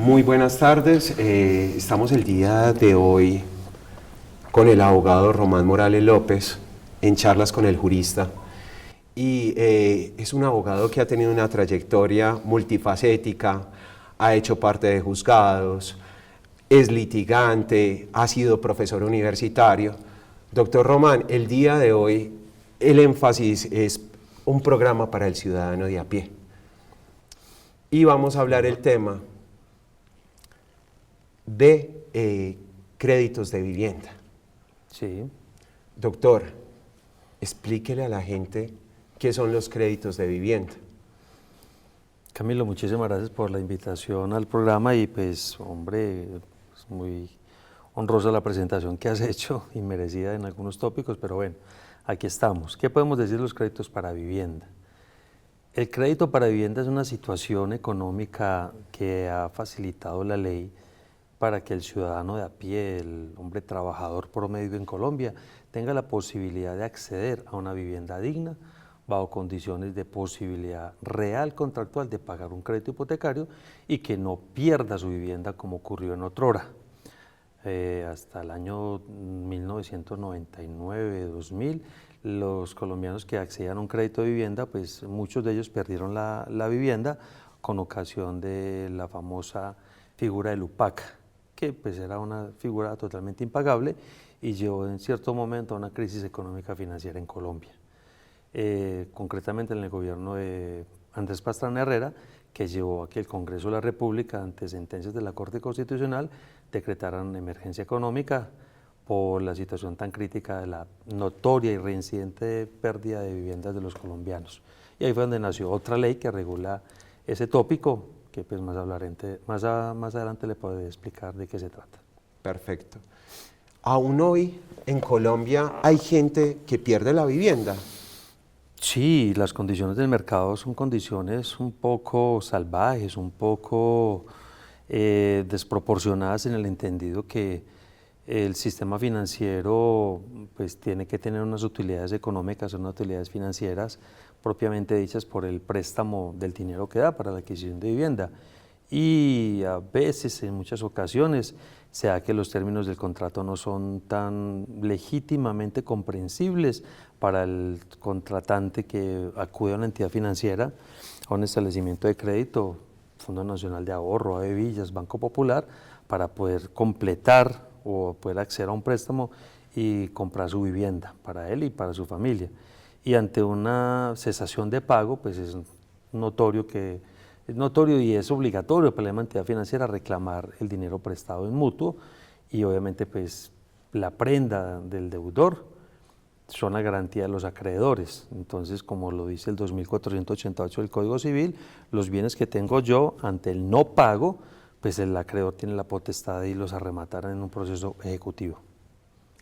Muy buenas tardes. Estamos el día de hoy con el abogado Román Morales López en charlas con el jurista. Y es un abogado que ha tenido una trayectoria multifacética, ha hecho parte de juzgados, es litigante, ha sido profesor universitario. Doctor Román, el día de hoy el énfasis es un programa para el ciudadano de a pie. Y vamos a hablar el tema de créditos de vivienda. Sí. Doctor, explíquele a la gente qué son los créditos de vivienda. Camilo, muchísimas gracias por la invitación al programa y pues, hombre, es muy honrosa la presentación que has hecho y merecida en algunos tópicos, pero bueno, aquí estamos. ¿Qué podemos decir de los créditos para vivienda? El crédito para vivienda es una situación económica que ha facilitado la ley para que el ciudadano de a pie, el hombre trabajador promedio en Colombia, tenga la posibilidad de acceder a una vivienda digna bajo condiciones de posibilidad real contractual de pagar un crédito hipotecario y que no pierda su vivienda como ocurrió en otrora. Hasta el año 1999-2000, los colombianos que accedían a un crédito de vivienda, pues muchos de ellos perdieron la vivienda con ocasión de la famosa figura del UPAC, que pues era una figura totalmente impagable y llevó en cierto momento a una crisis económica financiera en Colombia. Concretamente en el gobierno de Andrés Pastrana Herrera, que llevó a que el Congreso de la República, ante sentencias de la Corte Constitucional, decretaran emergencia económica por la situación tan crítica de la notoria y reincidente pérdida de viviendas de los colombianos. Y ahí fue donde nació otra ley que regula ese tópico, que pues más adelante le podré explicar de qué se trata. Perfecto. Aún hoy en Colombia hay gente que pierde la vivienda. Sí, las condiciones del mercado son condiciones un poco salvajes, un poco desproporcionadas en el entendido que el sistema financiero pues tiene que tener unas utilidades económicas, unas utilidades financieras propiamente dichas por el préstamo del dinero que da para la adquisición de vivienda. Y a veces, en muchas ocasiones, se da que los términos del contrato no son tan legítimamente comprensibles para el contratante que acude a una entidad financiera, a un establecimiento de crédito, Fondo Nacional de Ahorro, ABE Villas, Banco Popular, para poder completar o poder acceder a un préstamo y comprar su vivienda para él y para su familia. Y ante una cesación de pago, pues es notorio y es obligatorio para la entidad financiera reclamar el dinero prestado en mutuo y obviamente pues la prenda del deudor son la garantía de los acreedores. Entonces, como lo dice el 2488 del Código Civil, los bienes que tengo yo ante el no pago, pues el acreedor tiene la potestad de irlos a rematar en un proceso ejecutivo.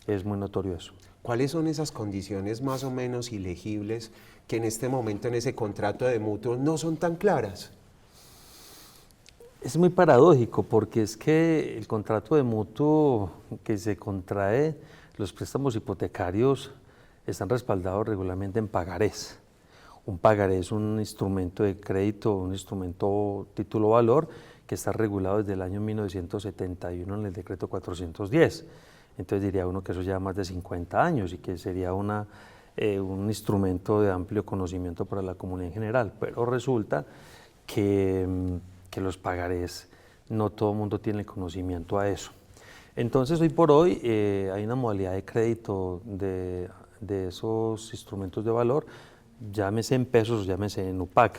Es muy notorio eso. ¿Cuáles son esas condiciones más o menos ilegibles que en este momento en ese contrato de mutuo no son tan claras? Es muy paradójico porque es que el contrato de mutuo que se contrae, los préstamos hipotecarios están respaldados regularmente en pagarés. Un pagaré es un instrumento de crédito, un instrumento título valor que está regulado desde el año 1971 en el decreto 410. Entonces diría uno que eso lleva más de 50 años y que sería un instrumento de amplio conocimiento para la comunidad en general, pero resulta que los pagarés no todo el mundo tiene conocimiento a eso. Entonces hoy por hoy hay una modalidad de crédito de esos instrumentos de valor, llámese en pesos, llámese en UPAC,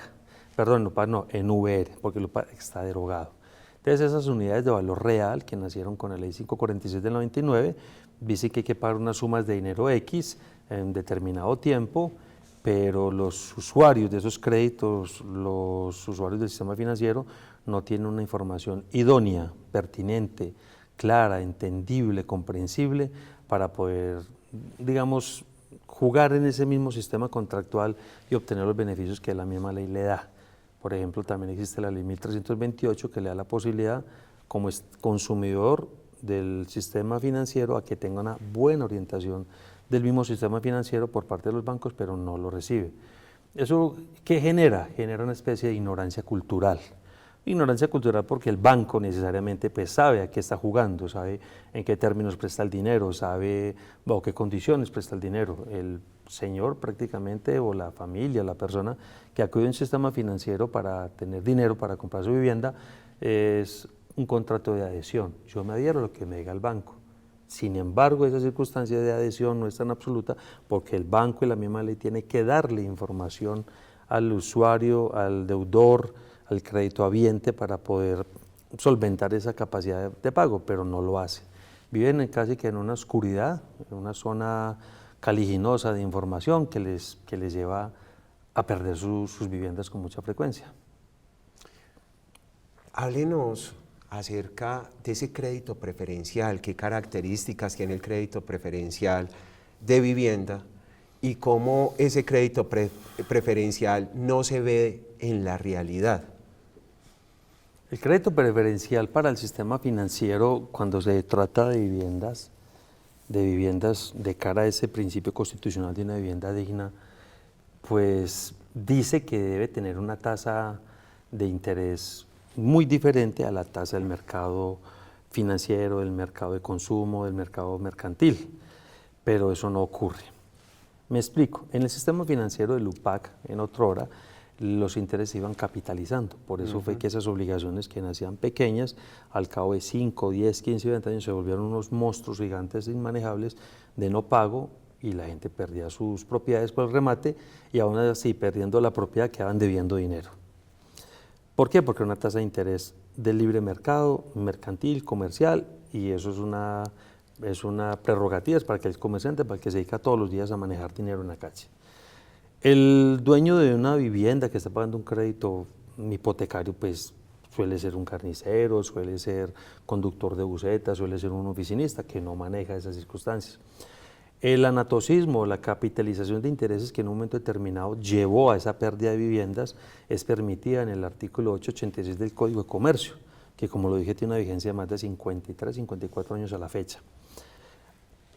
perdón, en UPAC no, en VR, porque el UPAC está derogado. Entonces esas unidades de valor real que nacieron con la ley 546 del 99, dicen que hay que pagar unas sumas de dinero X en determinado tiempo, pero los usuarios de esos créditos, los usuarios del sistema financiero, no tienen una información idónea, pertinente, clara, entendible, comprensible, para poder, digamos, jugar en ese mismo sistema contractual y obtener los beneficios que la misma ley le da. Por ejemplo, también existe la ley 1328 que le da la posibilidad como consumidor del sistema financiero a que tenga una buena orientación del mismo sistema financiero por parte de los bancos, pero no lo recibe. ¿Eso qué genera? Genera una especie de ignorancia cultural, Ignorancia cultural porque el banco necesariamente pues, sabe a qué está jugando, sabe en qué términos presta el dinero, sabe bajo qué condiciones presta el dinero. El señor prácticamente o la familia, la persona que acude a un sistema financiero para tener dinero para comprar su vivienda es un contrato de adhesión. Yo me adhiero a lo que me diga el banco. Sin embargo, esa circunstancia de adhesión no es tan absoluta porque el banco y la misma ley tiene que darle información al usuario, al deudor, al créditohabiente para poder solventar esa capacidad de pago, pero no lo hace. Viven casi que en una oscuridad, en una zona caliginosa de información que les lleva a perder sus viviendas con mucha frecuencia. Háblenos acerca de ese crédito preferencial, qué características tiene el crédito preferencial de vivienda y cómo ese crédito preferencial no se ve en la realidad. El crédito preferencial para el sistema financiero, cuando se trata de viviendas de cara a ese principio constitucional de una vivienda digna, pues dice que debe tener una tasa de interés muy diferente a la tasa del mercado financiero, del mercado de consumo, del mercado mercantil, pero eso no ocurre. Me explico, en el sistema financiero del UPAC, en otrora, los intereses se iban capitalizando, por eso fue que esas obligaciones que nacían pequeñas, al cabo de 5, 10, 15, 20 años se volvieron unos monstruos gigantes inmanejables de no pago y la gente perdía sus propiedades por el remate y aún así perdiendo la propiedad quedaban debiendo dinero. ¿Por qué? Porque una tasa de interés del libre mercado, mercantil, comercial, y eso es una prerrogativa para que el comerciante, para el que se dedica todos los días a manejar dinero en la calle. El dueño de una vivienda que está pagando un crédito hipotecario, pues suele ser un carnicero, suele ser conductor de buseta, suele ser un oficinista que no maneja esas circunstancias. El anatocismo, la capitalización de intereses que en un momento determinado llevó a esa pérdida de viviendas es permitida en el artículo 886 del Código de Comercio, que como lo dije tiene una vigencia de más de 53, 54 años a la fecha.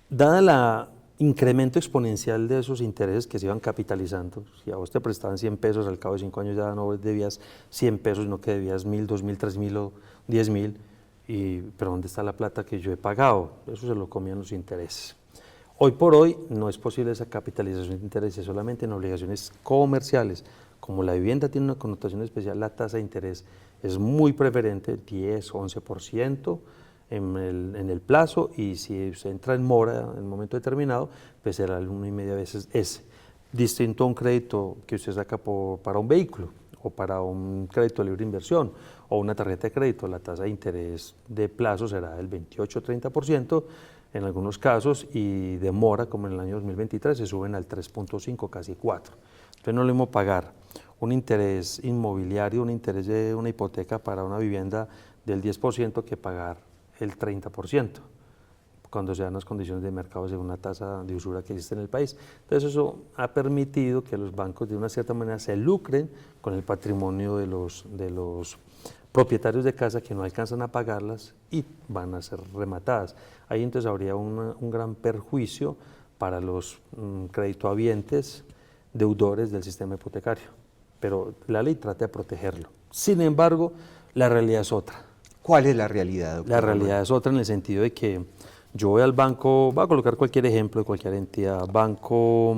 Dada la incremento exponencial de esos intereses que se iban capitalizando, si a vos te prestaban 100 pesos, al cabo de 5 años ya no debías 100 pesos, sino que debías 1.000, 2.000, 3.000 o 10.000, pero ¿dónde está la plata que yo he pagado? Eso se lo comían los intereses. Hoy por hoy no es posible esa capitalización de intereses solamente en obligaciones comerciales. Como la vivienda tiene una connotación especial, la tasa de interés es muy preferente, 10, 11%, en el plazo, y si se entra en mora en un momento determinado, pues será el 1,5 veces ese. Distinto a un crédito que usted saca para un vehículo o para un crédito de libre inversión o una tarjeta de crédito, la tasa de interés de plazo será del 28-30% en algunos casos, y de mora, como en el año 2023, se suben al 3.5, casi 4. Entonces no le mismo pagar un interés inmobiliario, un interés de una hipoteca para una vivienda del 10% que pagar el 30%, cuando se dan las condiciones de mercado según una tasa de usura que existe en el país. Entonces eso ha permitido que los bancos de una cierta manera se lucren con el patrimonio de los propietarios de casa que no alcanzan a pagarlas y van a ser rematadas. Ahí entonces habría un gran perjuicio para los créditohabientes, deudores del sistema hipotecario, pero la ley trata de protegerlo. Sin embargo, la realidad es otra. ¿Cuál es la realidad, doctor? La realidad es otra en el sentido de que yo voy al banco, voy a colocar cualquier ejemplo de cualquier entidad, banco,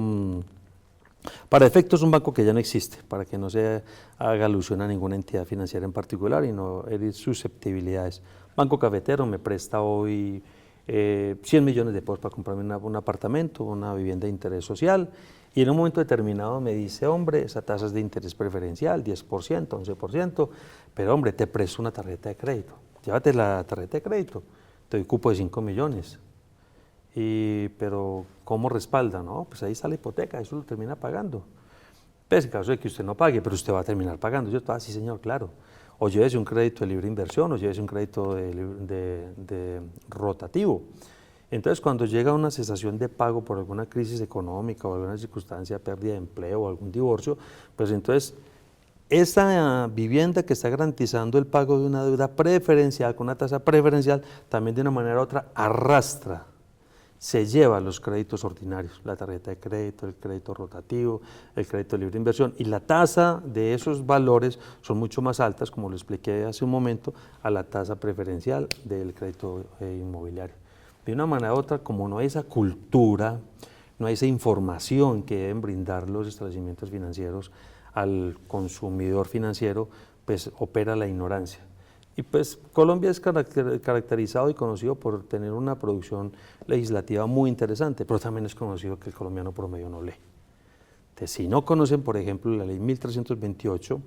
para efectos un banco que ya no existe, para que no se haga alusión a ninguna entidad financiera en particular y no herir susceptibilidades. Banco Cafetero me presta hoy 100 millones de pesos para comprarme un apartamento, una vivienda de interés social, y en un momento determinado me dice, hombre, esa tasa es de interés preferencial, 10%, 11%, pero hombre, te presto una tarjeta de crédito, llévate la tarjeta de crédito, te doy cupo de 5 millones. Pero ¿cómo respalda? No, pues ahí está la hipoteca, eso lo termina pagando. Pues en caso de que usted no pague, pero usted va a terminar pagando. Yo, sí señor, claro. O llévese un crédito de libre inversión, o llévese un crédito de rotativo. Entonces, cuando llega una cesación de pago por alguna crisis económica o alguna circunstancia, pérdida de empleo o algún divorcio, pues entonces esa vivienda que está garantizando el pago de una deuda preferencial con una tasa preferencial, también de una manera u otra arrastra se lleva los créditos ordinarios, la tarjeta de crédito, el crédito rotativo, el crédito de libre inversión, y la tasa de esos valores son mucho más altas, como lo expliqué hace un momento, a la tasa preferencial del crédito inmobiliario. De una manera u otra, como no hay esa cultura, no hay esa información que deben brindar los establecimientos financieros al consumidor financiero, pues opera la ignorancia. Y pues Colombia es caracterizado y conocido por tener una producción legislativa muy interesante, pero también es conocido que el colombiano promedio no lee. Entonces, si no conocen, por ejemplo, la ley 1328,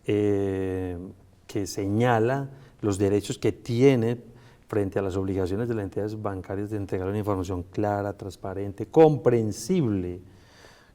que señala los derechos que tiene frente a las obligaciones de las entidades bancarias de entregar una información clara, transparente, comprensible,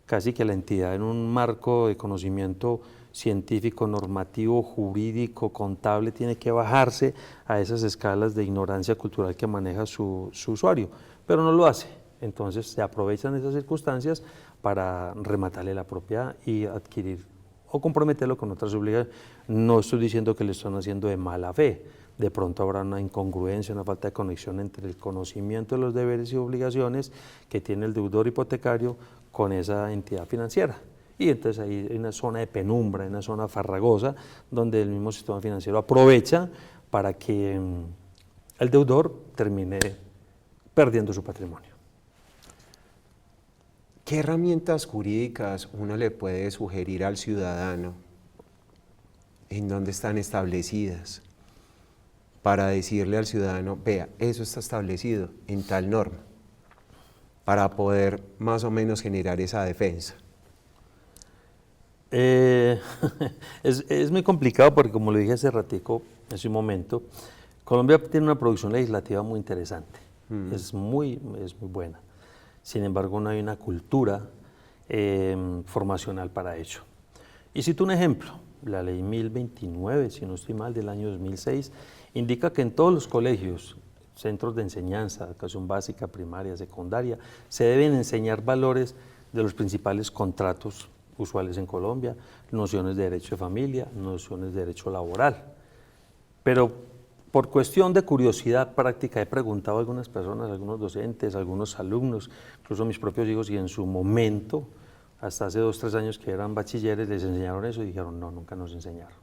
casi que la entidad en un marco de conocimiento científico, normativo, jurídico, contable, tiene que bajarse a esas escalas de ignorancia cultural que maneja su usuario, pero no lo hace. Entonces se aprovechan esas circunstancias para rematarle la propiedad y adquirir o comprometerlo con otras obligaciones. No estoy diciendo que le están haciendo de mala fe, de pronto habrá una incongruencia, una falta de conexión entre el conocimiento de los deberes y obligaciones que tiene el deudor hipotecario con esa entidad financiera. Y entonces ahí hay una zona de penumbra, una zona farragosa, donde el mismo sistema financiero aprovecha para que el deudor termine perdiendo su patrimonio. ¿Qué herramientas jurídicas uno le puede sugerir al ciudadano? ¿En dónde están establecidas? Para decirle al ciudadano, vea, eso está establecido en tal norma, para poder más o menos generar esa defensa. Es muy complicado porque, como lo dije hace ratico, hace un momento, Colombia tiene una producción legislativa muy interesante, es muy buena. Sin embargo, no hay una cultura formacional para ello. Y cito un ejemplo, la ley 1029, si no estoy mal, del año 2006, indica que en todos los colegios, centros de enseñanza, educación básica, primaria, secundaria, se deben enseñar valores de los principales contratos usuales en Colombia, nociones de derecho de familia, nociones de derecho laboral. Pero por cuestión de curiosidad práctica he preguntado a algunas personas, a algunos docentes, a algunos alumnos, incluso a mis propios hijos, y en su momento, hasta hace 2 o 3 años que eran bachilleres, les enseñaron eso y dijeron, no, nunca nos enseñaron.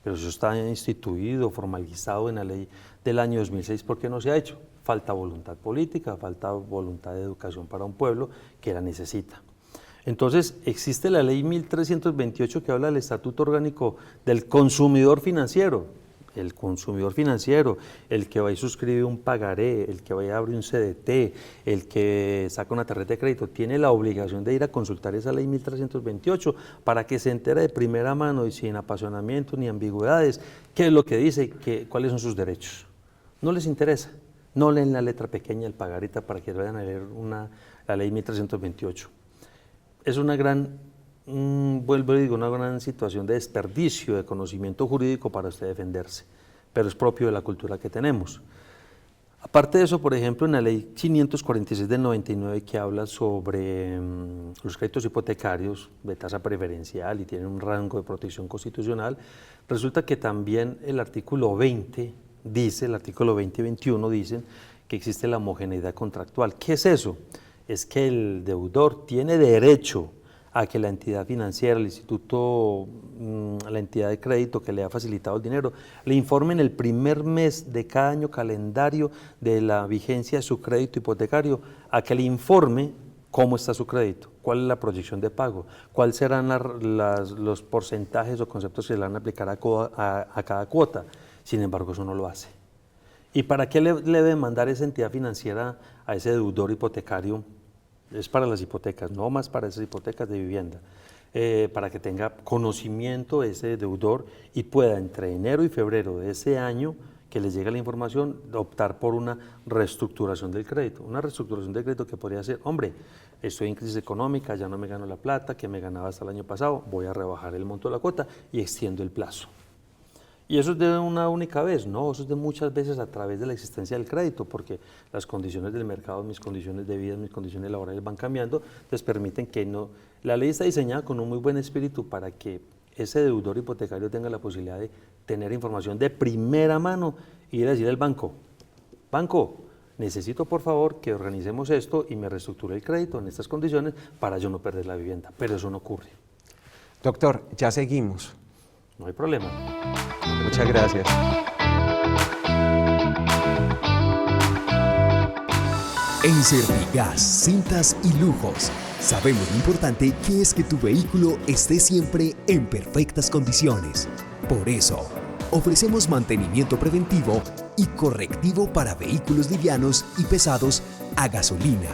Pero eso está instituido, formalizado en la ley del año 2006, ¿por qué no se ha hecho? Falta voluntad política, falta voluntad de educación para un pueblo que la necesita. Entonces, existe la ley 1328 que habla del Estatuto Orgánico del Consumidor Financiero. El consumidor financiero, el que va y suscribe un pagaré, el que va y abre un CDT, el que saca una tarjeta de crédito, tiene la obligación de ir a consultar esa ley 1328 para que se entere de primera mano y sin apasionamiento ni ambigüedades qué es lo que dice, cuáles son sus derechos. No les interesa, no leen la letra pequeña del pagarita para que vayan a leer la ley 1328. Es una gran, vuelvo y digo, una gran situación de desperdicio de conocimiento jurídico para usted defenderse, pero es propio de la cultura que tenemos. Aparte de eso, por ejemplo, en la ley 546 del 99 que habla sobre los créditos hipotecarios de tasa preferencial y tienen un rango de protección constitucional, resulta que también el artículo 20 dice, el artículo 20 y 21 dicen que existe la homogeneidad contractual. ¿Qué es eso? Es que el deudor tiene derecho a que la entidad financiera, el instituto, la entidad de crédito que le ha facilitado el dinero, le informe en el primer mes de cada año calendario de la vigencia de su crédito hipotecario, a que le informe cómo está su crédito, cuál es la proyección de pago, cuáles serán los porcentajes o conceptos que le van a aplicar a cada cuota. Sin embargo, eso no lo hace. ¿Y para qué le debe mandar esa entidad financiera a ese deudor hipotecario? Es para las hipotecas, no más para esas hipotecas de vivienda, para que tenga conocimiento ese deudor y pueda entre enero y febrero de ese año que les llegue la información, optar por una reestructuración del crédito. Una reestructuración del crédito que podría ser, hombre, estoy en crisis económica, ya no me gano la plata que me ganaba hasta el año pasado, voy a rebajar el monto de la cuota y extiendo el plazo. Y eso es de una única vez, no, eso es de muchas veces a través de la existencia del crédito, porque las condiciones del mercado, mis condiciones de vida, mis condiciones laborales van cambiando, les permiten que no. La ley está diseñada con un muy buen espíritu para que ese deudor hipotecario tenga la posibilidad de tener información de primera mano y ir a decir al banco, necesito por favor que organicemos esto y me reestructure el crédito en estas condiciones para yo no perder la vivienda, pero eso no ocurre. Doctor, ya seguimos. No hay problema. Muchas gracias. En Servigas, Cintas y Lujos, sabemos lo importante que es que tu vehículo esté siempre en perfectas condiciones. Por eso, ofrecemos mantenimiento preventivo y correctivo para vehículos livianos y pesados a gasolina,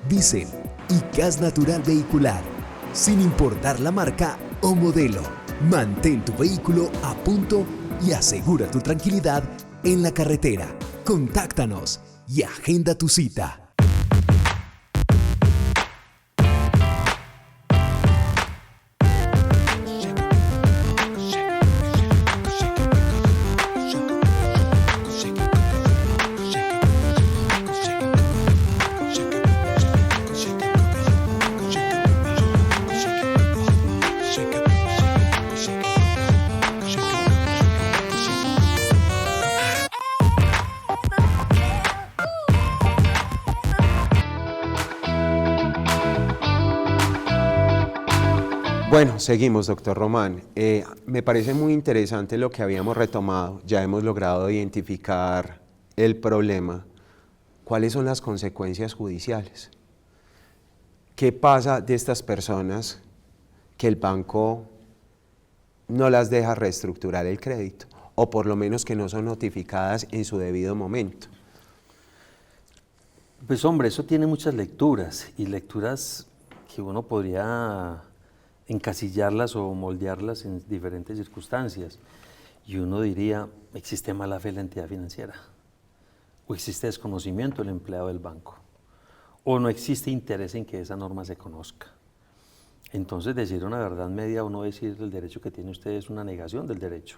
diésel y gas natural vehicular, sin importar la marca o modelo. Mantén tu vehículo a punto y asegura tu tranquilidad en la carretera. Contáctanos y agenda tu cita. Bueno, seguimos, doctor Román. Me parece muy interesante lo que habíamos retomado. Ya hemos logrado identificar el problema. ¿Cuáles son las consecuencias judiciales? ¿Qué pasa de estas personas que el banco no las deja reestructurar el crédito? O por lo menos que no son notificadas en su debido momento. Pues hombre, eso tiene muchas lecturas y lecturas que uno podría encasillarlas o moldearlas en diferentes circunstancias. Y uno diría, existe mala fe en la entidad financiera, o existe desconocimiento del empleado del banco, o no existe interés en que esa norma se conozca. Entonces decir una verdad media o no decir el derecho que tiene usted es una negación del derecho.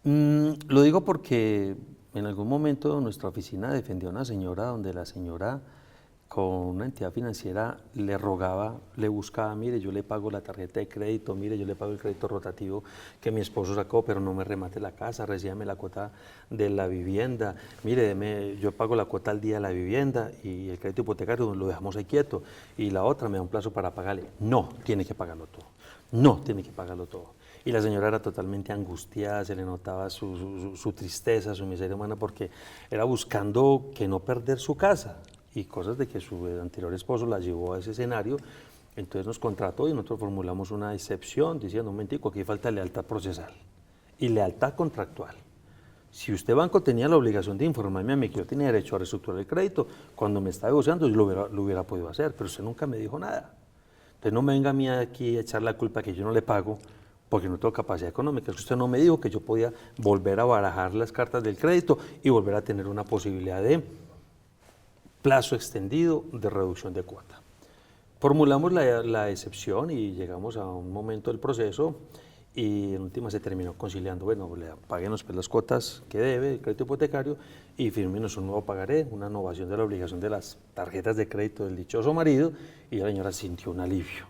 Lo digo porque en algún momento nuestra oficina defendió a una señora donde la señora con una entidad financiera le rogaba, le buscaba, mire, yo le pago la tarjeta de crédito, mire, yo le pago el crédito rotativo que mi esposo sacó, pero no me remate la casa, recíbame la cuota de la vivienda, mire, yo pago la cuota al día de la vivienda y el crédito hipotecario lo dejamos ahí quieto, y la otra me da un plazo para pagarle. No, tiene que pagarlo todo, no, tiene que pagarlo todo. Y la señora era totalmente angustiada, se le notaba su tristeza, su miseria humana, porque era buscando que no perder su casa, y cosas de que su anterior esposo la llevó a ese escenario. Entonces nos contrató y nosotros formulamos una excepción diciendo, un momentico, aquí falta lealtad procesal y lealtad contractual. Si usted, banco, tenía la obligación de informarme a mí que yo tenía derecho a reestructurar el crédito, cuando me estaba negociando yo lo hubiera podido hacer, pero usted nunca me dijo nada. Entonces no me venga a mí aquí a echar la culpa que yo no le pago porque no tengo capacidad económica. Es que usted no me dijo que yo podía volver a barajar las cartas del crédito y volver a tener una posibilidad de plazo extendido de reducción de cuota. Formulamos la excepción y llegamos a un momento del proceso y en última se terminó conciliando, bueno, le páguenos pues las cuotas que debe el crédito hipotecario y fírmenos un nuevo pagaré, una innovación de la obligación de las tarjetas de crédito del dichoso marido, y la señora sintió un alivio.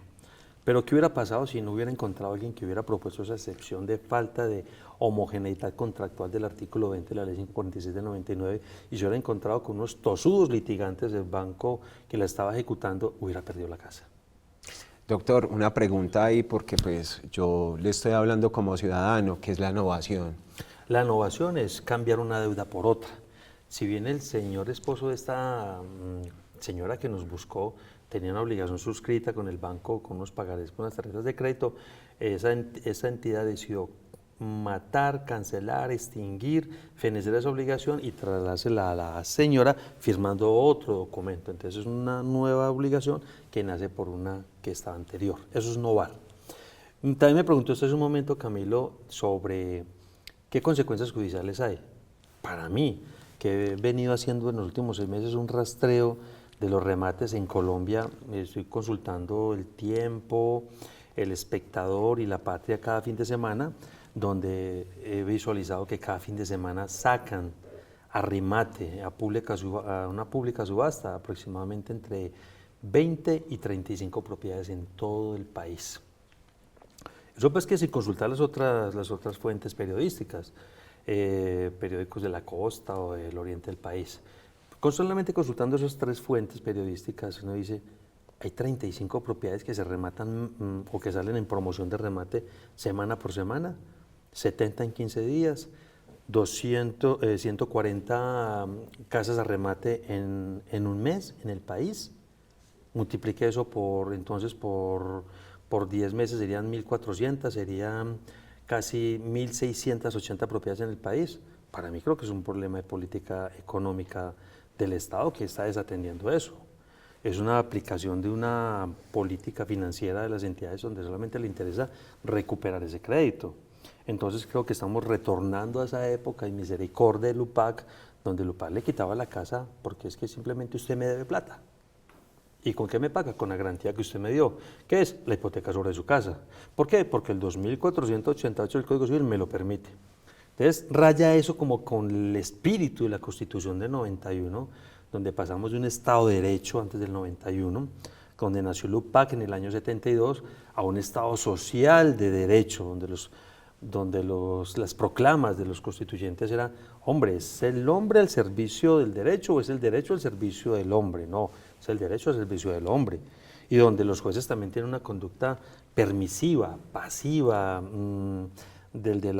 Pero ¿qué hubiera pasado si no hubiera encontrado a alguien que hubiera propuesto esa excepción de falta de homogeneidad contractual del artículo 20 de la ley 546 del 99 y se hubiera encontrado con unos tosudos litigantes del banco que la estaba ejecutando, hubiera perdido la casa? Doctor, una pregunta ahí porque pues yo le estoy hablando como ciudadano, ¿qué es la innovación? La innovación es cambiar una deuda por otra. Si bien el señor esposo de esta señora que nos buscó tenía una obligación suscrita con el banco, con unos pagarés, con las tarjetas de crédito, esa entidad decidió matar, cancelar, extinguir, fenecer esa obligación y trasladársela a la señora firmando otro documento. Entonces es una nueva obligación que nace por una que estaba anterior. Eso es novar. También me preguntó usted hace un momento, Camilo, sobre qué consecuencias judiciales hay. Para mí, que he venido haciendo en los últimos 6 meses un rastreo de los remates en Colombia, estoy consultando El Tiempo, El Espectador y La Patria cada fin de semana, donde he visualizado que cada fin de semana sacan a remate, a una pública subasta, aproximadamente entre 20 y 35 propiedades en todo el país. Eso pues que sin consultar las otras fuentes periodísticas, periódicos de la costa o del oriente del país. Solamente consultando esas 3 fuentes periodísticas, uno dice, hay 35 propiedades que se rematan o que salen en promoción de remate semana por semana, 70 en 15 días, 140 casas a remate en un mes en el país. Multiplique eso entonces por 10 meses, serían 1.400, serían casi 1.680 propiedades en el país. Para mí creo que es un problema de política económica del Estado que está desatendiendo eso. Es una aplicación de una política financiera de las entidades donde solamente le interesa recuperar ese crédito. Entonces creo que estamos retornando a esa época de misericordia del UPAC, donde el UPAC le quitaba la casa porque es que simplemente usted me debe plata. ¿Y con qué me paga? Con la garantía que usted me dio, que es la hipoteca sobre su casa. ¿Por qué? Porque el 2488 del Código Civil me lo permite. Entonces raya eso como con el espíritu de la Constitución del 91, donde pasamos de un Estado de Derecho antes del 91, donde nació el UPAC en el año 72, a un Estado social de derecho, donde las proclamas de los constituyentes eran, hombre, ¿es el hombre al servicio del derecho o es el derecho al servicio del hombre? No, es el derecho al servicio del hombre. Y donde los jueces también tienen una conducta permisiva, pasiva, el de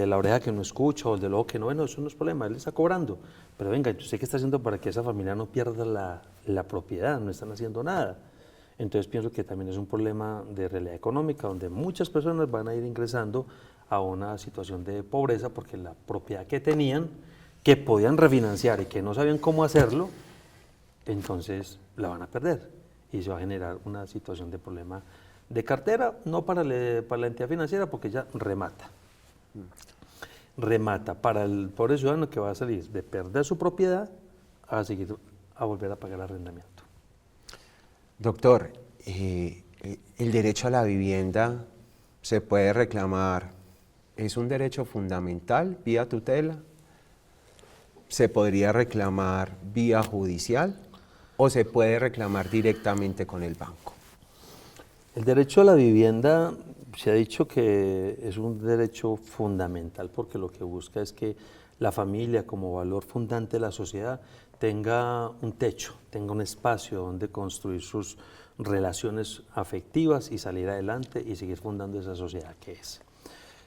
la oreja que no escucha o el del ojo que no ve, no, eso no es problema, él está cobrando. Pero venga, ¿usted qué está haciendo para que esa familia no pierda la propiedad? No están haciendo nada. Entonces pienso que también es un problema de realidad económica donde muchas personas van a ir ingresando a una situación de pobreza porque la propiedad que tenían, que podían refinanciar y que no sabían cómo hacerlo, entonces la van a perder y se va a generar una situación de problema de cartera, no para la entidad financiera porque ya remata. Remata para el pobre ciudadano que va a salir de perder su propiedad a volver a pagar arrendamiento. Doctor, el derecho a la vivienda se puede reclamar, ¿es un derecho fundamental vía tutela? ¿Se podría reclamar vía judicial o se puede reclamar directamente con el banco? El derecho a la vivienda se ha dicho que es un derecho fundamental porque lo que busca es que la familia como valor fundante de la sociedad tenga un techo, tenga un espacio donde construir sus relaciones afectivas y salir adelante y seguir fundando esa sociedad que es.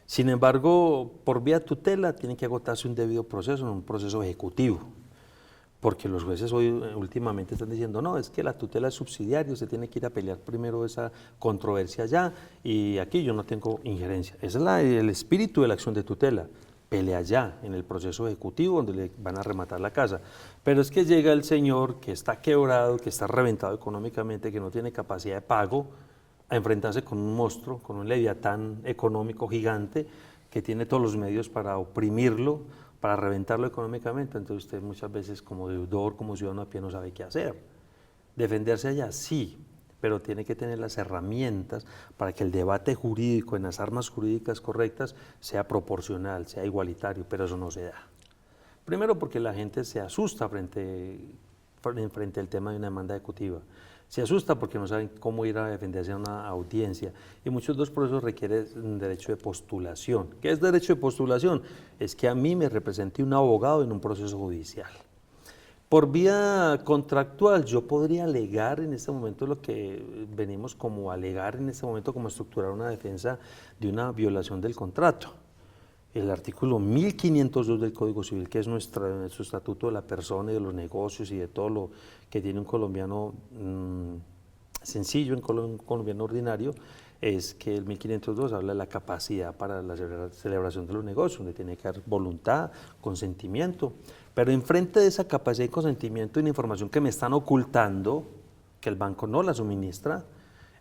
Sin embargo, por vía tutela tiene que agotarse un debido proceso, un proceso ejecutivo, porque los jueces hoy últimamente están diciendo, no, es que la tutela es subsidiaria, usted tiene que ir a pelear primero esa controversia allá y aquí yo no tengo injerencia. Ese es el espíritu de la acción de tutela. Pelea ya en el proceso ejecutivo donde le van a rematar la casa. Pero es que llega el señor que está quebrado, que está reventado económicamente, que no tiene capacidad de pago, a enfrentarse con un monstruo, con un leviatán económico gigante que tiene todos los medios para oprimirlo, para reventarlo económicamente. Entonces usted muchas veces como deudor, como ciudadano a pie no sabe qué hacer. Defenderse allá, sí, pero tiene que tener las herramientas para que el debate jurídico en las armas jurídicas correctas sea proporcional, sea igualitario, pero eso no se da. Primero porque la gente se asusta frente al tema de una demanda ejecutiva. Se asusta porque no saben cómo ir a defenderse a una audiencia y muchos de los procesos requieren un derecho de postulación. ¿Qué es derecho de postulación? Es que a mí me represente un abogado en un proceso judicial. Por vía contractual yo podría alegar en este momento lo que venimos como alegar en este momento como estructurar una defensa de una violación del contrato. El artículo 1502 del Código Civil, que es nuestro estatuto de la persona y de los negocios y de todo lo que tiene un colombiano sencillo, un colombiano ordinario, es que el 1502 habla de la capacidad para la celebración de los negocios, donde tiene que haber voluntad, consentimiento. Pero enfrente de esa capacidad y consentimiento y la información que me están ocultando, que el banco no la suministra,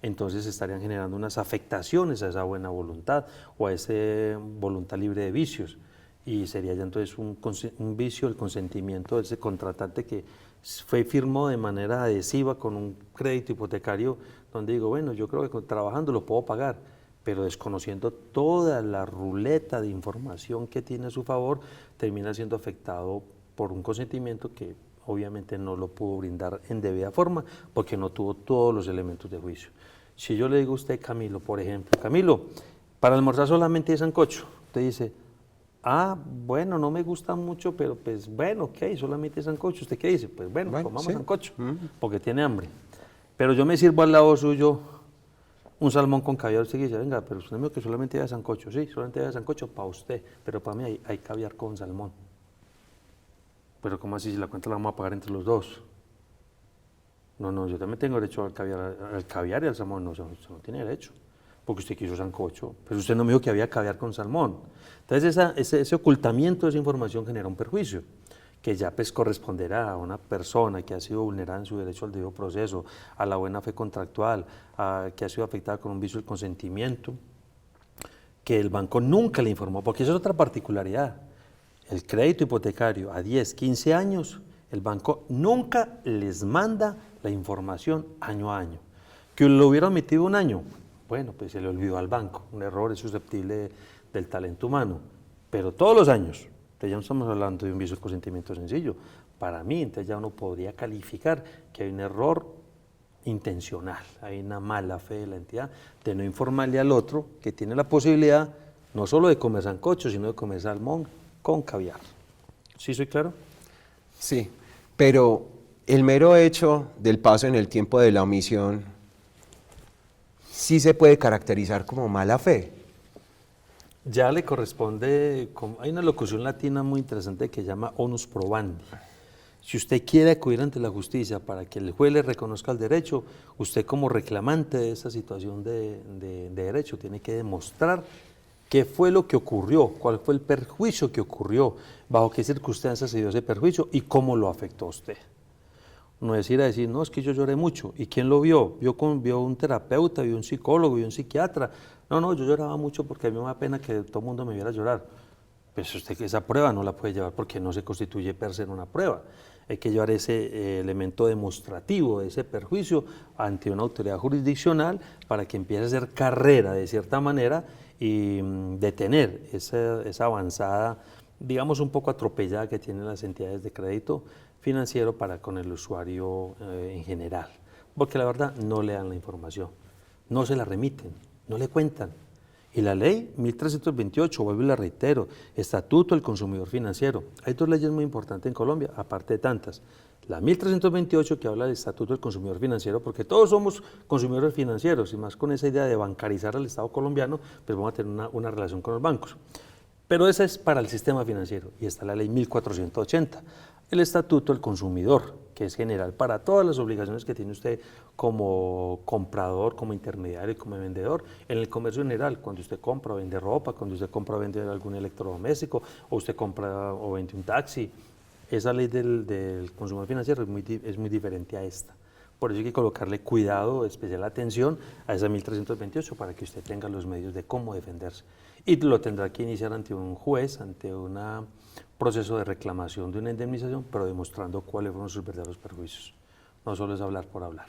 entonces estarían generando unas afectaciones a esa buena voluntad o a esa voluntad libre de vicios. Y sería ya entonces un vicio el consentimiento de ese contratante que firmó de manera adhesiva con un crédito hipotecario donde digo, bueno, yo creo que trabajando lo puedo pagar, pero desconociendo toda la ruleta de información que tiene a su favor, termina siendo afectado por un consentimiento que obviamente no lo pudo brindar en debida forma porque no tuvo todos los elementos de juicio. Si yo le digo a usted, Camilo, por ejemplo, Camilo, para almorzar solamente hay sancocho, usted dice, Ah, bueno, no me gusta mucho, pero pues bueno, ok, solamente sancocho. ¿Usted qué dice? Pues bueno, Bueno, comamos sí. sancocho, porque tiene hambre. Pero yo me sirvo al lado suyo un salmón con caviar. Usted dice, venga, pero usted me dijo que solamente había sancocho. Sí, solamente había sancocho para usted, pero para mí hay caviar con salmón. Pero ¿cómo así? Si la cuenta la vamos a pagar entre los dos. No, yo también tengo derecho al caviar y al salmón. No, usted no tiene derecho, porque usted quiso sancocho, pero usted no me dijo que había caviar con salmón. Entonces ese ocultamiento de esa información genera un perjuicio, que ya pues corresponderá a una persona que ha sido vulnerada en su derecho al debido proceso, a la buena fe contractual, que ha sido afectada con un vicio del consentimiento, que el banco nunca le informó, porque esa es otra particularidad. El crédito hipotecario a 10, 15 años, el banco nunca les manda la información año a año. Que lo hubiera omitido un año, bueno, pues se le olvidó al banco, un error es susceptible del talento humano, pero todos los años, entonces ya no estamos hablando de un vicio de consentimiento sencillo, para mí entonces ya uno podría calificar que hay un error intencional, hay una mala fe de la entidad de no informarle al otro que tiene la posibilidad no solo de comer sancocho, sino de comer salmón con caviar. ¿Sí soy claro? Sí, pero el mero hecho del paso en el tiempo de la omisión sí se puede caracterizar como mala fe. Ya le corresponde, hay una locución latina muy interesante que se llama onus probandi. Si usted quiere acudir ante la justicia para que el juez le reconozca el derecho, usted como reclamante de esa situación de derecho tiene que demostrar qué fue lo que ocurrió, cuál fue el perjuicio que ocurrió, bajo qué circunstancias se dio ese perjuicio y cómo lo afectó a usted. No es ir a decir, no, es que yo lloré mucho. ¿Y quién lo vio? Vio un terapeuta, vio un psicólogo, vio un psiquiatra. No, yo lloraba mucho porque a mí me da pena que todo el mundo me viera llorar. Pues usted esa prueba no la puede llevar porque no se constituye per se en una prueba. Hay que llevar ese elemento demostrativo de ese perjuicio ante una autoridad jurisdiccional para que empiece a hacer carrera de cierta manera y detener esa avanzada, digamos un poco atropellada que tienen las entidades de crédito financiero para con el usuario en general, porque la verdad no le dan la información, no se la remiten, no le cuentan. Y la ley 1328, vuelvo y la reitero, Estatuto del Consumidor Financiero. Hay dos leyes muy importantes en Colombia, aparte de tantas. La 1328 que habla del Estatuto del Consumidor Financiero, porque todos somos consumidores financieros, y más con esa idea de bancarizar al Estado colombiano, pues vamos a tener una relación con los bancos. Pero esa es para el sistema financiero, y está la ley 1480. El Estatuto del Consumidor, que es general para todas las obligaciones que tiene usted como comprador, como intermediario y como vendedor, en el comercio general, cuando usted compra o vende ropa, cuando usted compra o vende algún electrodoméstico, o usted compra o vende un taxi. Esa ley del consumidor financiero es muy diferente a esta. Por eso hay que colocarle cuidado, especial atención a esa 1328 para que usted tenga los medios de cómo defenderse. Y lo tendrá que iniciar ante un juez, ante un proceso de reclamación de una indemnización, pero demostrando cuáles fueron sus verdaderos perjuicios. No solo es hablar por hablar.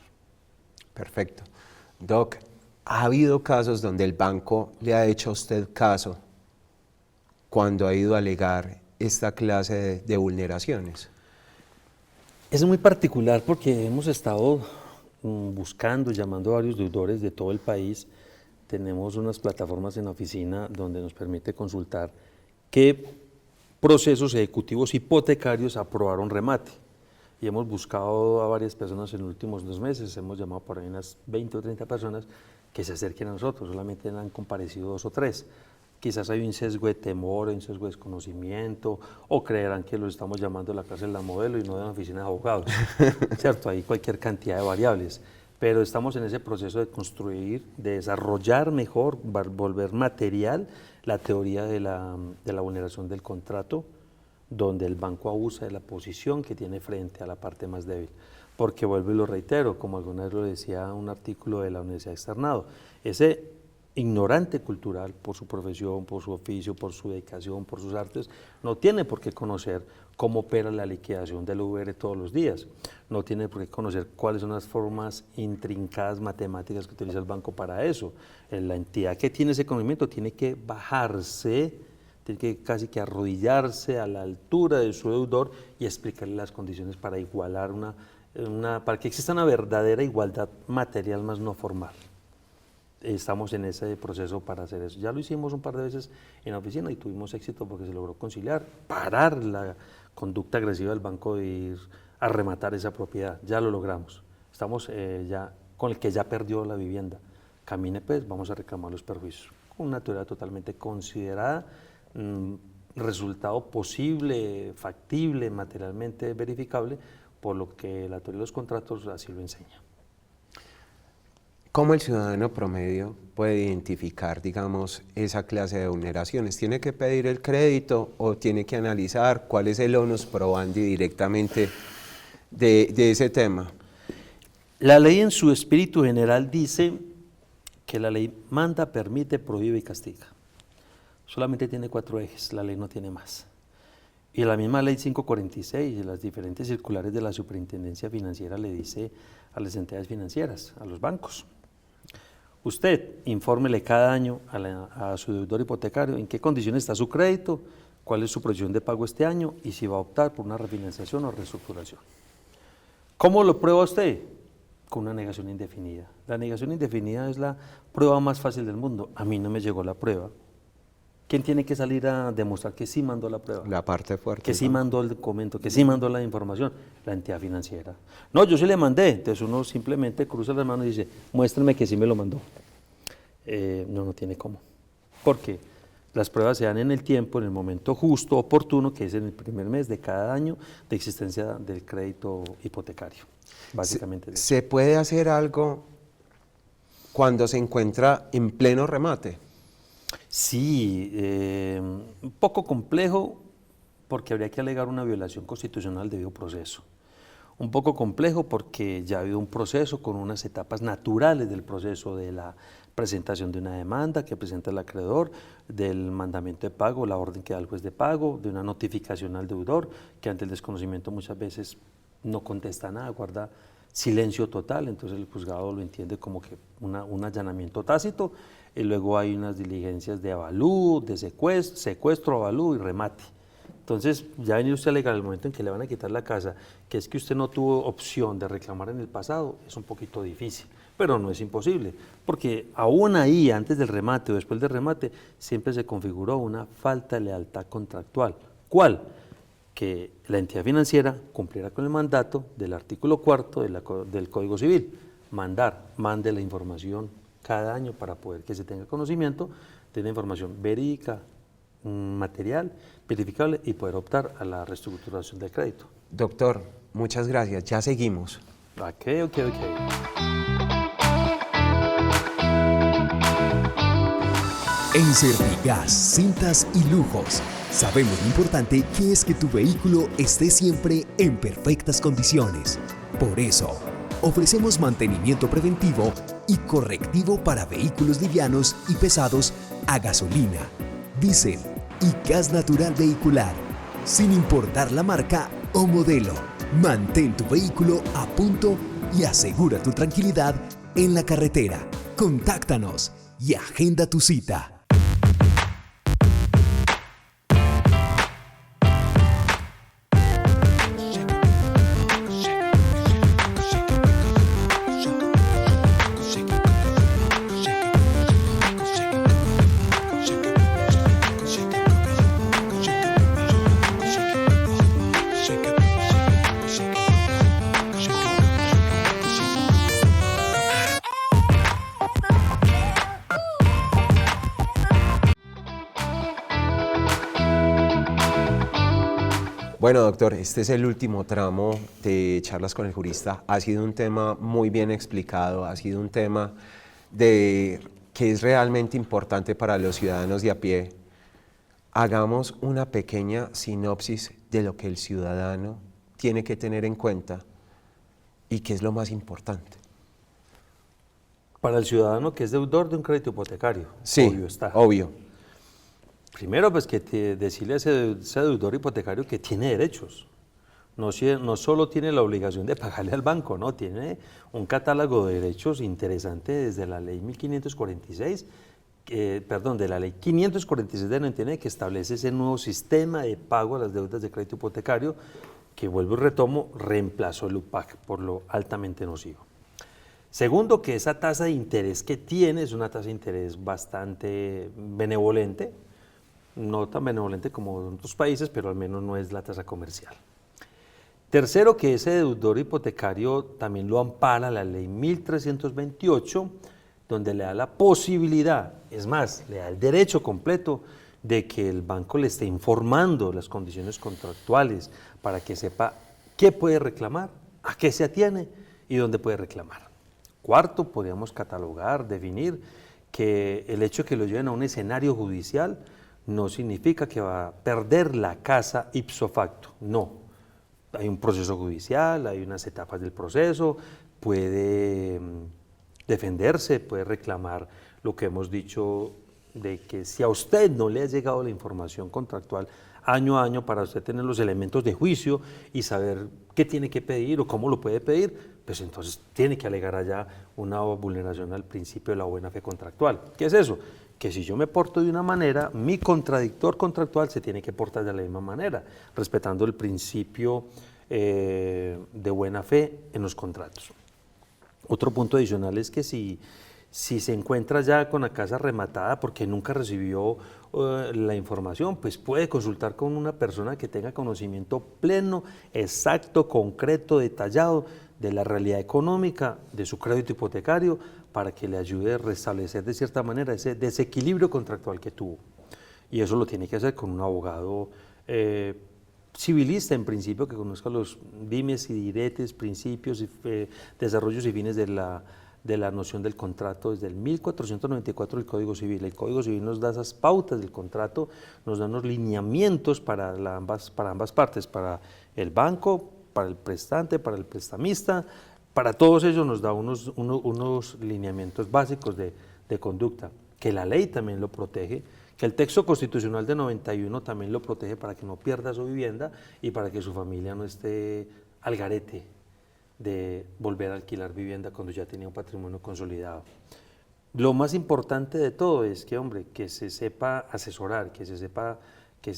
Perfecto. Doc, ¿ha habido casos donde el banco le ha hecho a usted caso cuando ha ido a alegar esta clase de vulneraciones? Es muy particular porque hemos estado buscando, llamando a varios deudores de todo el país. Tenemos unas plataformas en la oficina donde nos permite consultar qué procesos ejecutivos hipotecarios aprobaron remate. Y hemos buscado a varias personas en los últimos 2 meses, hemos llamado por ahí unas 20 o 30 personas que se acerquen a nosotros, solamente han comparecido 2 o 3. Quizás hay un sesgo de temor, un sesgo de desconocimiento, o creerán que los estamos llamando a la cárcel de la modelo y no de la oficina de abogados. ¿Cierto? Hay cualquier cantidad de variables. Pero estamos en ese proceso de construir, de desarrollar mejor, volver material la teoría de la vulneración del contrato, donde el banco abusa de la posición que tiene frente a la parte más débil. Porque vuelvo y lo reitero, como alguna vez lo decía un artículo de la Universidad Externado, ese ignorante cultural por su profesión, por su oficio, por su dedicación, por sus artes, no tiene por qué conocer cómo opera la liquidación del VR todos los días, no tiene por qué conocer cuáles son las formas intrincadas matemáticas que utiliza el banco para eso. La entidad que tiene ese conocimiento tiene que bajarse, tiene que casi que arrodillarse a la altura de su deudor y explicarle las condiciones para igualar para que exista una verdadera igualdad material más no formal. estamos en ese proceso para hacer eso. Ya lo hicimos un par de veces en la oficina y tuvimos éxito porque se logró conciliar, parar la conducta agresiva del banco de ir a rematar esa propiedad. Ya lo logramos. Estamos ya con el que ya perdió la vivienda. Camine pues, vamos a reclamar los perjuicios. Con una teoría totalmente considerada, resultado posible, factible, materialmente verificable, por lo que la teoría de los contratos así lo enseña. ¿Cómo el ciudadano promedio puede identificar, digamos, esa clase de vulneraciones? ¿Tiene que pedir el crédito o tiene que analizar cuál es el onus probandi directamente de ese tema? La ley en su espíritu general dice que la ley manda, permite, prohíbe y castiga. Solamente tiene 4 ejes, la ley no tiene más. Y la misma ley 546 y las diferentes circulares de la Superintendencia Financiera le dice a las entidades financieras, a los bancos, usted infórmele cada año a su deudor hipotecario en qué condiciones está su crédito, cuál es su proyección de pago este año y si va a optar por una refinanciación o reestructuración. ¿Cómo lo prueba usted? Con una negación indefinida. La negación indefinida es la prueba más fácil del mundo. A mí no me llegó la prueba. ¿Quién tiene que salir a demostrar que sí mandó la prueba? La parte fuerte. Que sí mandó el documento, que sí mandó la información, la entidad financiera. No, yo sí le mandé. Entonces uno simplemente cruza las manos y dice, muéstrame que sí me lo mandó. No tiene cómo. Porque las pruebas se dan en el tiempo, en el momento justo, oportuno, que es en el primer mes de cada año de existencia del crédito hipotecario. Básicamente. ¿Se puede hacer algo cuando se encuentra en pleno remate? Sí, un poco complejo porque habría que alegar una violación constitucional al debido proceso. Un poco complejo porque ya ha habido un proceso con unas etapas naturales del proceso de la presentación de una demanda que presenta el acreedor, del mandamiento de pago, la orden que da el juez de pago, de una notificación al deudor que ante el desconocimiento muchas veces no contesta nada, guarda silencio total, entonces el juzgado lo entiende como que un allanamiento tácito, y luego hay unas diligencias de avalúo, de secuestro, avalúo y remate. Entonces ya venía usted a alegar el momento en que le van a quitar la casa, que es que usted no tuvo opción de reclamar en el pasado, es un poquito difícil, pero no es imposible, porque aún ahí, antes del remate o después del remate, siempre se configuró una falta de lealtad contractual. ¿Cuál? Que la entidad financiera cumpliera con el mandato del artículo 4 del Código Civil, mande la información cada año para poder que se tenga conocimiento de una información verídica, material, verificable y poder optar a la reestructuración del crédito. Doctor, muchas gracias, ya seguimos. Ok. En Servigas, Cintas y Lujos, sabemos lo importante que es que tu vehículo esté siempre en perfectas condiciones. Por eso, ofrecemos mantenimiento preventivo y correctivo para vehículos livianos y pesados a gasolina, diésel y gas natural vehicular, sin importar la marca o modelo. Mantén tu vehículo a punto y asegura tu tranquilidad en la carretera. Contáctanos y agenda tu cita. Bueno, doctor, este es el último tramo de Charlas con el Jurista. Ha sido un tema muy bien explicado, ha sido un tema que es realmente importante para los ciudadanos de a pie. Hagamos una pequeña sinopsis de lo que el ciudadano tiene que tener en cuenta y qué es lo más importante. Para el ciudadano que es deudor de un crédito hipotecario, Sí, obvio está. obvio. Primero, pues que decirle a ese deudor hipotecario que tiene derechos. No solo tiene la obligación de pagarle al banco, no, tiene un catálogo de derechos interesante desde la ley 1546, de la ley 546 de 99, que establece ese nuevo sistema de pago a las deudas de crédito hipotecario, que vuelvo y retomo, reemplazó el UPAC por lo altamente nocivo. Segundo, que esa tasa de interés que tiene es una tasa de interés bastante benevolente, no tan benevolente como en otros países, pero al menos no es la tasa comercial. Tercero, que ese deudor hipotecario también lo ampara la ley 1328, donde le da la posibilidad, es más, le da el derecho completo de que el banco le esté informando las condiciones contractuales para que sepa qué puede reclamar, a qué se atiene y dónde puede reclamar. Cuarto, podríamos catalogar, definir que el hecho de que lo lleven a un escenario judicial no significa que va a perder la casa ipso facto, no. Hay un proceso judicial, hay unas etapas del proceso, puede defenderse, puede reclamar lo que hemos dicho de que si a usted no le ha llegado la información contractual año a año para usted tener los elementos de juicio y saber qué tiene que pedir o cómo lo puede pedir, pues entonces tiene que alegar allá una vulneración al principio de la buena fe contractual. ¿Qué es eso? Que si yo me porto de una manera, mi contradictor contractual se tiene que portar de la misma manera, respetando el principio de buena fe en los contratos. Otro punto adicional es que si se encuentra ya con la casa rematada porque nunca recibió la información, pues puede consultar con una persona que tenga conocimiento pleno, exacto, concreto, detallado de la realidad económica de su crédito hipotecario para que le ayude a restablecer de cierta manera ese desequilibrio contractual que tuvo. Y eso lo tiene que hacer con un abogado civilista, en principio, que conozca los dimes y diretes, principios, desarrollos y fines de la noción del contrato desde el 1494 del Código Civil. El Código Civil nos da esas pautas del contrato, nos da unos lineamientos para ambas partes, para el banco, para el prestante, para el prestamista, para todos ellos nos da unos lineamientos básicos de conducta, que la ley también lo protege, que el texto constitucional de 91 también lo protege para que no pierda su vivienda y para que su familia no esté al garete de volver a alquilar vivienda cuando ya tenía un patrimonio consolidado. Lo más importante de todo es que, hombre, que se sepa asesorar, que se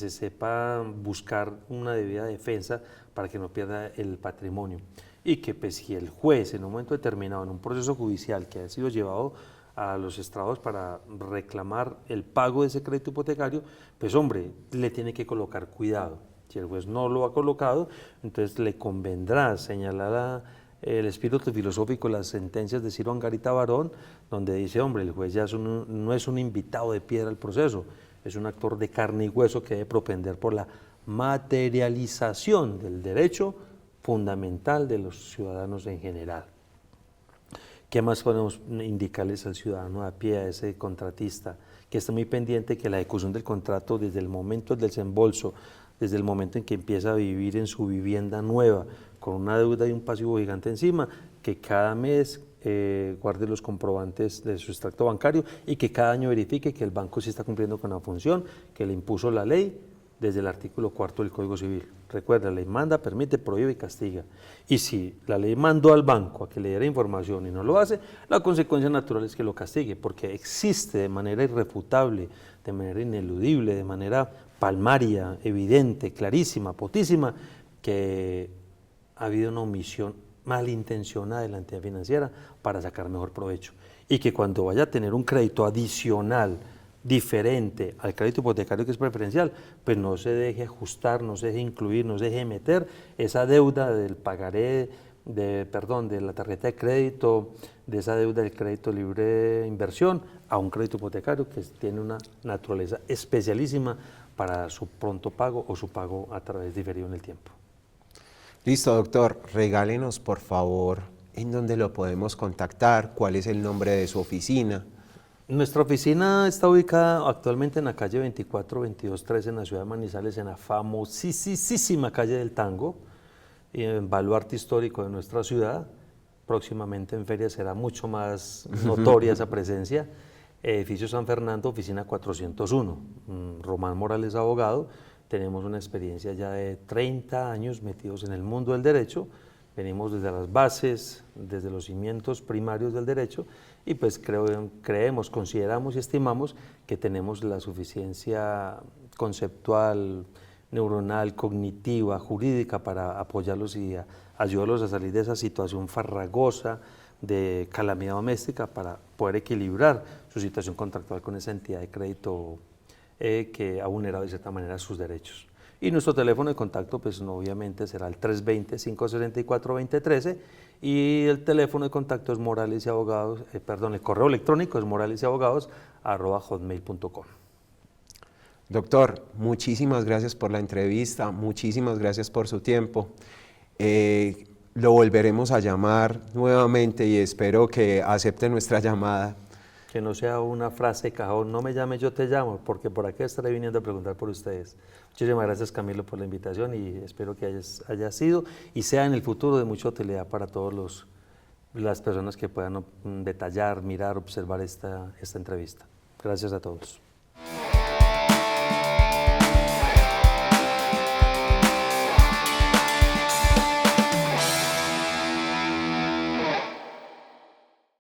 sepa buscar una debida defensa para que no pierda el patrimonio y que pues, si el juez en un momento determinado en un proceso judicial que ha sido llevado a los estrados para reclamar el pago de ese crédito hipotecario, pues hombre, le tiene que colocar cuidado. Si el juez no lo ha colocado, entonces le convendrá señalar el espíritu filosófico de las sentencias de Ciro Angarita Barón, donde dice, hombre, el juez ya no es un invitado de piedra al proceso, es un actor de carne y hueso que debe propender por la materialización del derecho fundamental de los ciudadanos en general. ¿Qué más podemos indicarles al ciudadano a pie, a ese contratista, que esté muy pendiente que la ejecución del contrato desde el momento del desembolso, desde el momento en que empieza a vivir en su vivienda nueva, con una deuda y un pasivo gigante encima, que cada mes guarde los comprobantes de su extracto bancario y que cada año verifique que el banco sí está cumpliendo con la función que le impuso la ley desde el artículo 4 del Código Civil. Recuerda, la ley manda, permite, prohíbe y castiga. Y si la ley mandó al banco a que le diera información y no lo hace, la consecuencia natural es que lo castigue, porque existe de manera irrefutable, de manera ineludible, de manera palmaria, evidente, clarísima, potísima, que ha habido una omisión malintencionada de la entidad financiera para sacar mejor provecho. Y que cuando vaya a tener un crédito adicional, diferente al crédito hipotecario que es preferencial, pues no se deje ajustar, no se deje incluir, no se deje meter esa deuda del pagaré, de la tarjeta de crédito, de esa deuda del crédito libre de inversión a un crédito hipotecario que tiene una naturaleza especialísima para su pronto pago o su pago a través diferido en el tiempo. Listo, doctor. Regálenos, por favor, en dónde lo podemos contactar, cuál es el nombre de su oficina. Nuestra oficina está ubicada actualmente en la calle 24-22-13 en la ciudad de Manizales, en la famosísima calle del Tango, y en baluarte histórico de nuestra ciudad. Próximamente en feria será mucho más notoria esa presencia. Edificio San Fernando, oficina 401. Román Morales, abogado. Tenemos una experiencia ya de 30 años metidos en el mundo del derecho. Venimos desde las bases, desde los cimientos primarios del derecho y pues creemos, consideramos y estimamos que tenemos la suficiencia conceptual, neuronal, cognitiva, jurídica para apoyarlos y ayudarlos a salir de esa situación farragosa, de calamidad doméstica para poder equilibrar su situación contractual con esa entidad de crédito que ha vulnerado de cierta manera sus derechos. Y nuestro teléfono de contacto, pues obviamente será el 320-564-2013 y el teléfono de contacto es Morales y Abogados, el correo electrónico es moralesyAbogados@hotmail.com. Doctor, muchísimas gracias por la entrevista, muchísimas gracias por su tiempo. Lo volveremos a llamar nuevamente y espero que acepte nuestra llamada. Que no sea una frase de cajón, no me llame, yo te llamo, porque por aquí estaré viniendo a preguntar por ustedes. Muchísimas gracias, Camilo, por la invitación y espero que haya sido y sea en el futuro de mucha utilidad para todas las personas que puedan detallar, mirar, observar esta entrevista. Gracias a todos.